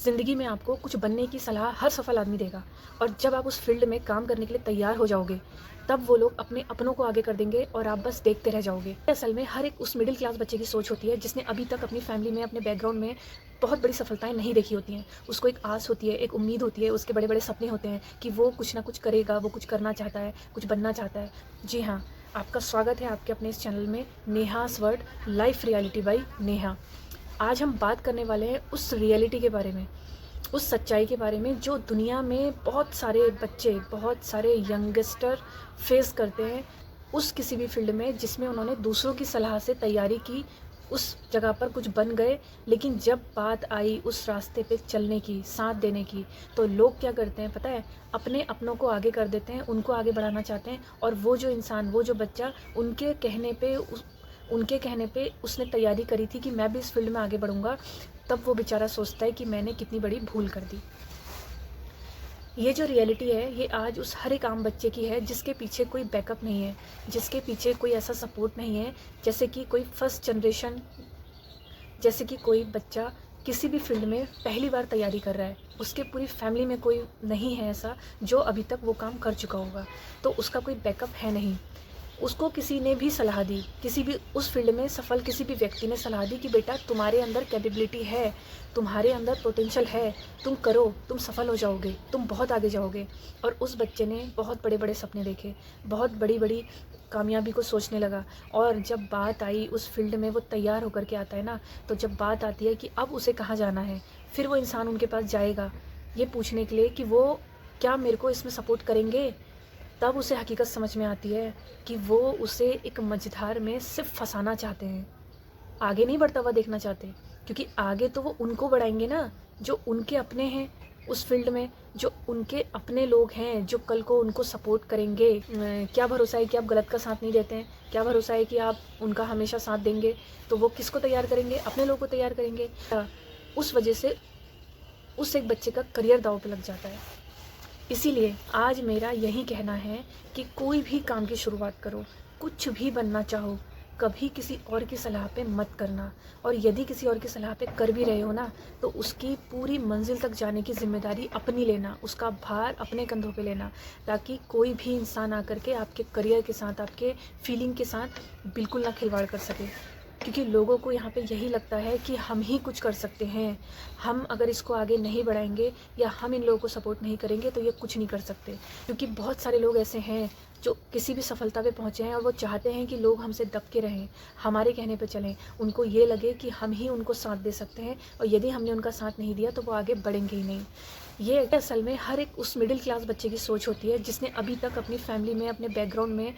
ज़िंदगी में आपको कुछ बनने की सलाह हर सफल आदमी देगा और जब आप उस फील्ड में काम करने के लिए तैयार हो जाओगे, तब वो लोग अपने अपनों को आगे कर देंगे और आप बस देखते रह जाओगे। असल में हर एक उस मिडिल क्लास बच्चे की सोच होती है जिसने अभी तक अपनी फैमिली में, अपने बैकग्राउंड में बहुत बड़ी सफलताएँ नहीं देखी होती हैं। उसको एक आस होती है, एक उम्मीद होती है, उसके बड़े-बड़े सपने होते हैं कि वो कुछ ना कुछ करेगा, वो कुछ करना चाहता है, कुछ बनना चाहता है। जी हाँ, आपका स्वागत है आपके अपने इस चैनल में, Neha's world life reality by Neha. आज हम बात करने वाले हैं उस रियलिटी के बारे में, उस सच्चाई के बारे में जो दुनिया में बहुत सारे बच्चे, बहुत सारे यंगस्टर फेस करते हैं उस किसी भी फील्ड में जिसमें उन्होंने दूसरों की सलाह से तैयारी की, उस जगह पर कुछ बन गए, लेकिन जब बात आई उस रास्ते पे चलने की, साथ देने की, तो लोग क्या करते हैं पता है? अपने अपनों को आगे कर देते हैं, उनको आगे बढ़ाना चाहते हैं और वो जो इंसान, वो जो बच्चा उनके कहने पे उसने तैयारी करी थी कि मैं भी इस फील्ड में आगे बढ़ूँगा, तब वो बेचारा सोचता है कि मैंने कितनी बड़ी भूल कर दी। ये जो रियलिटी है, ये आज उस हर एक आम बच्चे की है जिसके पीछे कोई बैकअप नहीं है, जिसके पीछे कोई ऐसा सपोर्ट नहीं है, जैसे कि कोई फर्स्ट जनरेशन, जैसे कि कोई बच्चा किसी भी फील्ड में पहली बार तैयारी कर रहा है, उसके पूरी फैमिली में कोई नहीं है ऐसा जो अभी तक वो काम कर चुका होगा, तो उसका कोई बैकअप है नहीं। उसको किसी ने भी सलाह दी, किसी भी उस फील्ड में सफल किसी भी व्यक्ति ने सलाह दी कि बेटा तुम्हारे अंदर कैपेबिलिटी है, तुम्हारे अंदर पोटेंशियल है, तुम करो, तुम सफल हो जाओगे, तुम बहुत आगे जाओगे। और उस बच्चे ने बहुत बड़े-बड़े सपने देखे, बहुत बड़ी-बड़ी कामयाबी को सोचने लगा और जब बात आई उस फील्ड में वो तैयार होकर के आता है ना, तो जब बात आती है कि अब उसे कहाँ जाना है, फिर वो इंसान उनके पास जाएगा, ये पूछने के लिए कि वो क्या मेरे को इसमें सपोर्ट करेंगे? तब उसे हकीकत समझ में आती है कि वो उसे एक मझधार में सिर्फ फंसाना चाहते हैं, आगे नहीं बढ़ता हुआ देखना चाहते, क्योंकि आगे तो वो उनको बढ़ाएंगे ना जो उनके अपने हैं उस फील्ड में, जो उनके अपने लोग हैं जो कल को उनको सपोर्ट करेंगे। क्या भरोसा है कि आप गलत का साथ नहीं देते हैं, क्या भरोसा है कि आप उनका हमेशा साथ देंगे, तो वो किसको तैयार करेंगे? अपने लोग को तैयार करेंगे। उस वजह से उस एक बच्चे का करियर दांव पे लग जाता है। इसीलिए आज मेरा यही कहना है कि कोई भी काम की शुरुआत करो, कुछ भी बनना चाहो, कभी किसी और की सलाह पे मत करना। और यदि किसी और की सलाह पे कर भी रहे हो ना, तो उसकी पूरी मंजिल तक जाने की ज़िम्मेदारी अपनी लेना, उसका भार अपने कंधों पे लेना, ताकि कोई भी इंसान आकर के आपके करियर के साथ, आपके फीलिंग के साथ बिल्कुल ना खिलवाड़ कर सके। क्योंकि लोगों को यहाँ पे यही लगता है कि हम ही कुछ कर सकते हैं, हम अगर इसको आगे नहीं बढ़ाएंगे या हम इन लोगों को सपोर्ट नहीं करेंगे तो ये कुछ नहीं कर सकते। क्योंकि बहुत सारे लोग ऐसे हैं जो किसी भी सफलता पे पहुँचे हैं और वो चाहते हैं कि लोग हमसे दब के रहें, हमारे कहने पे चलें, उनको ये लगे कि हम ही उनको साथ दे सकते हैं और यदि हमने उनका साथ नहीं दिया तो वो आगे बढ़ेंगे ही नहीं। ये असल में हर एक उस मिडिल क्लास बच्चे की सोच होती है जिसने अभी तक अपनी फैमिली में, अपने बैकग्राउंड में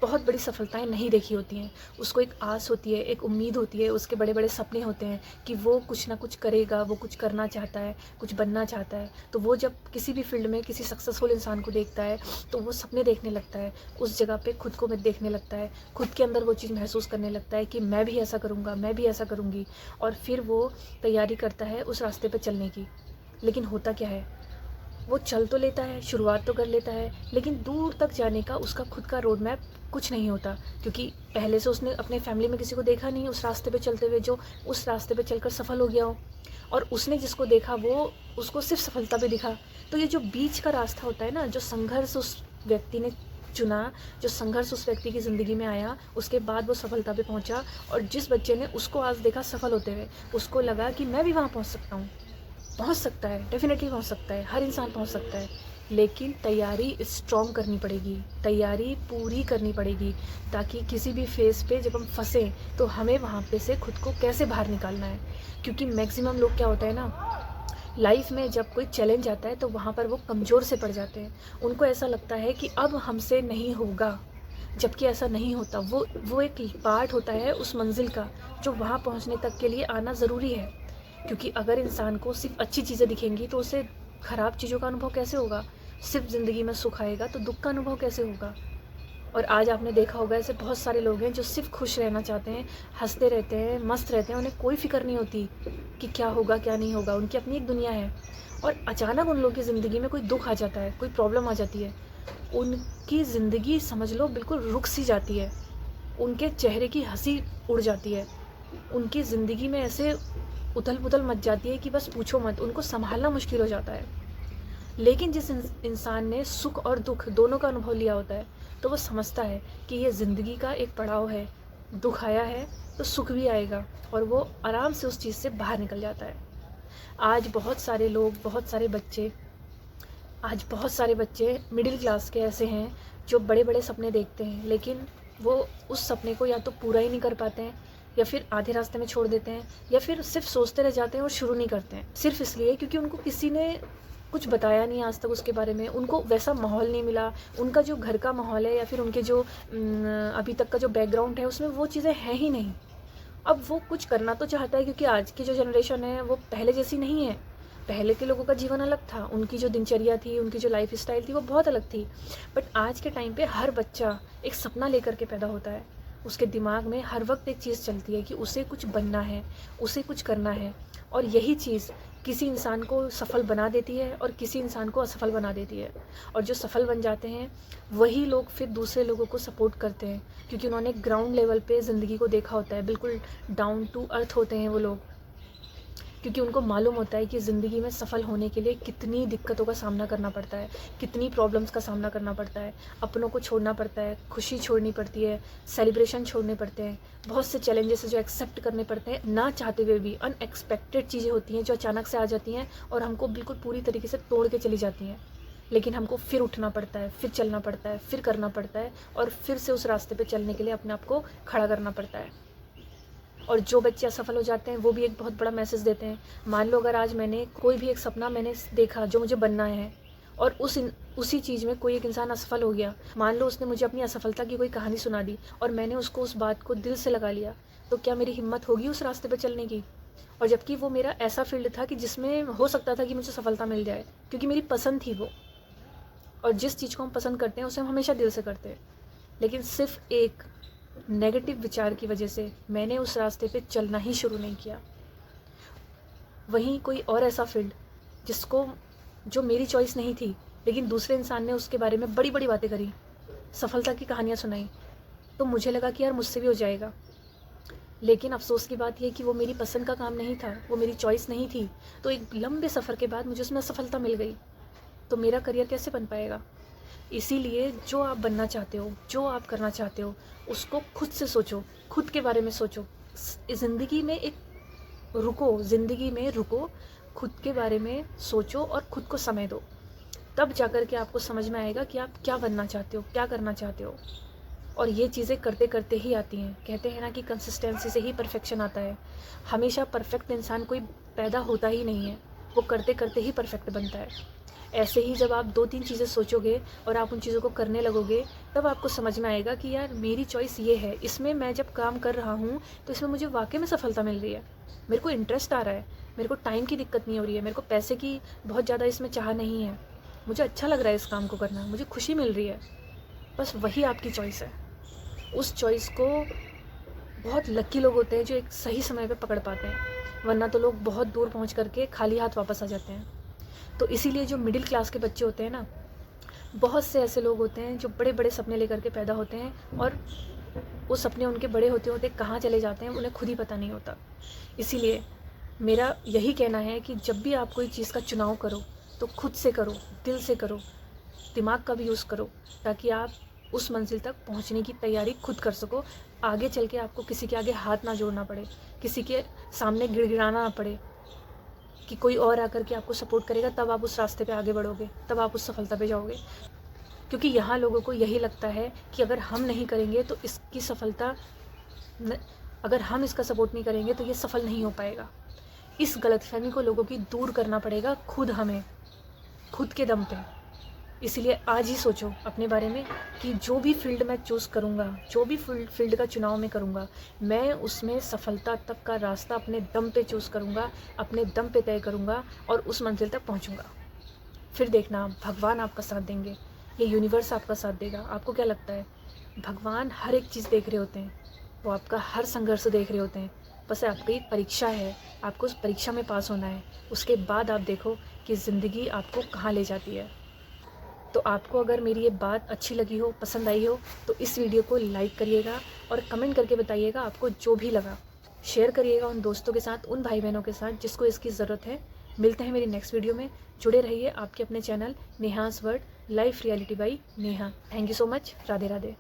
बहुत बड़ी सफलताएँ नहीं देखी होती हैं। उसको एक आस होती है, एक उम्मीद होती है, उसके बड़े-बड़े सपने होते हैं कि वो कुछ ना कुछ करेगा, वो कुछ करना चाहता है, कुछ बनना चाहता है। तो वो जब किसी भी फील्ड में किसी सक्सेसफुल इंसान को देखता है, तो वो सपने देखने लगता है, उस जगह पे खुद को में देखने लगता है, खुद के अंदर वो चीज़ महसूस करने लगता है कि मैं भी ऐसा करूँगा, मैं भी ऐसा करूँगी, और फिर वो तैयारी करता है उस रास्ते पे चलने की। लेकिन होता क्या है? वो चल तो लेता है, शुरुआत तो कर लेता है, लेकिन दूर तक जाने का उसका खुद का रोड मैप कुछ नहीं होता, क्योंकि पहले से उसने अपने फैमिली में किसी को देखा नहीं उस रास्ते पे चलते हुए जो उस रास्ते पे चलकर सफल हो गया हो, और उसने जिसको देखा वो उसको सिर्फ सफलता पे दिखा। तो ये जो बीच का रास्ता होता है ना, जो संघर्ष उस व्यक्ति ने चुना, जो संघर्ष उस व्यक्ति की ज़िंदगी में आया, उसके बाद वो सफलता पे पहुंचा, और जिस बच्चे ने उसको आज देखा सफल होते हुए, उसको लगा कि मैं भी वहाँ पहुँच सकता हूँ। पहुंच सकता है, डेफिनेटली पहुंच सकता है, हर इंसान पहुंच सकता है, लेकिन तैयारी स्ट्रॉन्ग करनी पड़ेगी, तैयारी पूरी करनी पड़ेगी, ताकि किसी भी फेज़ पे जब हम फंसें तो हमें वहाँ पे से खुद को कैसे बाहर निकालना है। क्योंकि मैक्सिमम लोग क्या होता है ना, लाइफ में जब कोई चैलेंज आता है तो वहाँ पर वो कमज़ोर से पड़ जाते हैं। उनको ऐसा लगता है कि अब हमसे नहीं होगा, जबकि ऐसा नहीं होता। वो एक पार्ट होता है उस मंजिल का, जो वहाँ पहुँचने तक के लिए आना ज़रूरी है। क्योंकि अगर इंसान को सिर्फ अच्छी चीज़ें दिखेंगी तो उसे ख़राब चीज़ों का अनुभव कैसे होगा? सिर्फ ज़िंदगी में सुख आएगा तो दुःख का अनुभव कैसे होगा? और आज आपने देखा होगा ऐसे बहुत सारे लोग हैं जो सिर्फ खुश रहना चाहते हैं, हंसते रहते हैं, मस्त रहते हैं, उन्हें कोई फ़िक्र नहीं होती कि क्या होगा क्या नहीं होगा, उनकी अपनी एक दुनिया है। और अचानक उन लोगों की ज़िंदगी में कोई दुःख आ जाता है, कोई प्रॉब्लम आ जाती है, उनकी ज़िंदगी समझ लो बिल्कुल रुक सी जाती है, उनके चेहरे की हंसी उड़ जाती है, उनकी ज़िंदगी में ऐसे उथल पुथल मच जाती है कि बस पूछो मत, उनको संभालना मुश्किल हो जाता है। लेकिन जिस इंसान ने सुख और दुख दोनों का अनुभव लिया होता है, तो वो समझता है कि ये ज़िंदगी का एक पड़ाव है, दुख आया है तो सुख भी आएगा, और वो आराम से उस चीज़ से बाहर निकल जाता है। आज बहुत सारे लोग, बहुत सारे बच्चे मिडिल क्लास के ऐसे हैं जो बड़े बड़े सपने देखते हैं, लेकिन वो उस सपने को या तो पूरा ही नहीं कर पाते हैं, या फिर आधे रास्ते में छोड़ देते हैं, या फिर सिर्फ सोचते रह जाते हैं और शुरू नहीं करते हैं। सिर्फ इसलिए क्योंकि उनको किसी ने कुछ बताया नहीं आज तक उसके बारे में, उनको वैसा माहौल नहीं मिला, उनका जो घर का माहौल है या फिर उनके जो अभी तक का जो बैकग्राउंड है उसमें वो चीज़ें हैं ही नहीं। अब वो कुछ करना तो चाहता है, क्योंकि आज की जो जनरेशन है वो पहले जैसी नहीं है। पहले के लोगों का जीवन अलग था, उनकी जो दिनचर्या थी, उनकी जो लाइफ स्टाइल थी वो बहुत अलग थी। बट आज के टाइम पे हर बच्चा एक सपना लेकर के पैदा होता है। उसके दिमाग में हर वक्त एक चीज़ चलती है कि उसे कुछ बनना है, उसे कुछ करना है, और यही चीज़ किसी इंसान को सफल बना देती है और किसी इंसान को असफल बना देती है। और जो सफल बन जाते हैं वही लोग फिर दूसरे लोगों को सपोर्ट करते हैं, क्योंकि उन्होंने ग्राउंड लेवल पे ज़िंदगी को देखा होता है। बिल्कुल डाउन टू अर्थ होते हैं वो लोग, क्योंकि उनको मालूम होता है कि ज़िंदगी में सफल होने के लिए कितनी दिक्कतों का सामना करना पड़ता है, कितनी प्रॉब्लम्स का सामना करना पड़ता है, अपनों को छोड़ना पड़ता है, खुशी छोड़नी पड़ती है, सेलिब्रेशन छोड़ने पड़ते हैं, बहुत से चैलेंजेस जो एक्सेप्ट करने पड़ते हैं, ना चाहते हुए भी। अनएक्सपेक्टेड चीज़ें होती हैं जो अचानक से आ जाती हैं और हमको बिल्कुल पूरी तरीके से तोड़ के चली जाती हैं, लेकिन हमको फिर उठना पड़ता है, फिर चलना पड़ता है, फिर करना पड़ता है, और फिर से उस रास्ते पर चलने के लिए अपने आप को खड़ा करना पड़ता है। और जो बच्चे असफल हो जाते हैं वो भी एक बहुत बड़ा मैसेज देते हैं। मान लो अगर आज मैंने कोई भी एक सपना मैंने देखा जो मुझे बनना है, और उसी चीज़ में कोई एक इंसान असफल हो गया, मान लो उसने मुझे अपनी असफलता की कोई कहानी सुना दी और मैंने उसको उस बात को दिल से लगा लिया, तो क्या मेरी हिम्मत होगी उस रास्ते पर चलने की? और जबकि वो मेरा ऐसा फील्ड था कि जिसमें हो सकता था कि मुझे सफलता मिल जाए, क्योंकि मेरी पसंद थी वो। और जिस चीज़ को हम पसंद करते हैं उसे हम हमेशा दिल से करते हैं, लेकिन सिर्फ एक नेगेटिव विचार की वजह से मैंने उस रास्ते पे चलना ही शुरू नहीं किया। वहीं कोई और ऐसा फील्ड जो मेरी चॉइस नहीं थी, लेकिन दूसरे इंसान ने उसके बारे में बड़ी बड़ी बातें करी, सफलता की कहानियाँ सुनाई, तो मुझे लगा कि यार मुझसे भी हो जाएगा। लेकिन अफसोस की बात यह कि वो मेरी पसंद का काम नहीं था, वो मेरी चॉइस नहीं थी। तो एक लंबे सफ़र के बाद मुझे उसमें सफलता मिल गई, तो मेरा करियर कैसे बन पाएगा? इसीलिए जो आप बनना चाहते हो, जो आप करना चाहते हो, उसको खुद से सोचो, खुद के बारे में सोचो। ज़िंदगी में रुको, खुद के बारे में सोचो और खुद को समय दो। तब जाकर के आपको समझ में आएगा कि आप क्या बनना चाहते हो, क्या करना चाहते हो। और ये चीज़ें करते करते ही आती हैं। कहते हैं ना कि कंसिस्टेंसी से ही परफेक्शन आता है। हमेशा परफेक्ट इंसान कोई पैदा होता ही नहीं है, वो करते करते ही परफेक्ट बनता है। ऐसे ही जब आप 2-3 चीज़ें सोचोगे और आप उन चीज़ों को करने लगोगे, तब आपको समझ में आएगा कि यार मेरी चॉइस ये है, इसमें मैं जब काम कर रहा हूँ तो इसमें मुझे वाकई में सफलता मिल रही है, मेरे को इंटरेस्ट आ रहा है, मेरे को टाइम की दिक्कत नहीं हो रही है, मेरे को पैसे की बहुत ज़्यादा इसमें चाह नहीं है, मुझे अच्छा लग रहा है इस काम को करना, मुझे खुशी मिल रही है। बस वही आपकी चॉइस है। उस चॉइस को बहुत लकी लोग होते हैं जो एक सही समय पे पकड़ पाते हैं, वरना तो लोग बहुत दूर पहुँच करके खाली हाथ वापस आ जाते हैं। तो इसीलिए जो मिडिल क्लास के बच्चे होते हैं ना, बहुत से ऐसे लोग होते हैं जो बड़े बड़े सपने लेकर के पैदा होते हैं, और वो सपने उनके बड़े होते होते कहाँ चले जाते हैं उन्हें खुद ही पता नहीं होता। इसीलिए मेरा यही कहना है कि जब भी आप कोई चीज़ का चुनाव करो तो खुद से करो, दिल से करो, दिमाग का भी यूज़ करो, ताकि आप उस मंजिल तक पहुंचने की तैयारी खुद कर सको। आगे चल के आपको किसी के आगे हाथ ना जोड़ना पड़े, किसी के सामने गिड़गिड़ाना ना पड़े कि कोई और आकर के आपको सपोर्ट करेगा, तब आप उस रास्ते पे आगे बढ़ोगे, तब आप उस सफलता पे जाओगे। क्योंकि यहाँ लोगों को यही लगता है कि अगर हम नहीं करेंगे तो इसकी सफलता अगर हम इसका सपोर्ट नहीं करेंगे तो ये सफल नहीं हो पाएगा। इस गलतफहमी को लोगों की दूर करना पड़ेगा खुद हमें, खुद के दम पे। इसलिए आज ही सोचो अपने बारे में कि जो भी फील्ड मैं चूज़ करूँगा, जो भी फील्ड का चुनाव मैं करूँगा, मैं उसमें सफलता तक का रास्ता अपने दम पे चूज़ करूँगा, अपने दम पे तय करूँगा और उस मंजिल तक पहुँचूँगा। फिर देखना भगवान आपका साथ देंगे, ये यूनिवर्स आपका साथ देगा। आपको क्या लगता है? भगवान हर एक चीज़ देख रहे होते हैं, वो आपका हर संघर्ष देख रहे होते हैं। बस आपकी एक परीक्षा है, आपको उस परीक्षा में पास होना है। उसके बाद आप देखो कि ज़िंदगी आपको कहाँ ले जाती है। तो आपको अगर मेरी ये बात अच्छी लगी हो, पसंद आई हो, तो इस वीडियो को लाइक करिएगा और कमेंट करके बताइएगा आपको जो भी लगा। शेयर करिएगा उन दोस्तों के साथ, उन भाई बहनों के साथ जिसको इसकी ज़रूरत है। मिलते हैं मेरी नेक्स्ट वीडियो में। जुड़े रहिए आपके अपने channel नेहास world, life reality by Neha. Thank you so much. Radhe Radhe.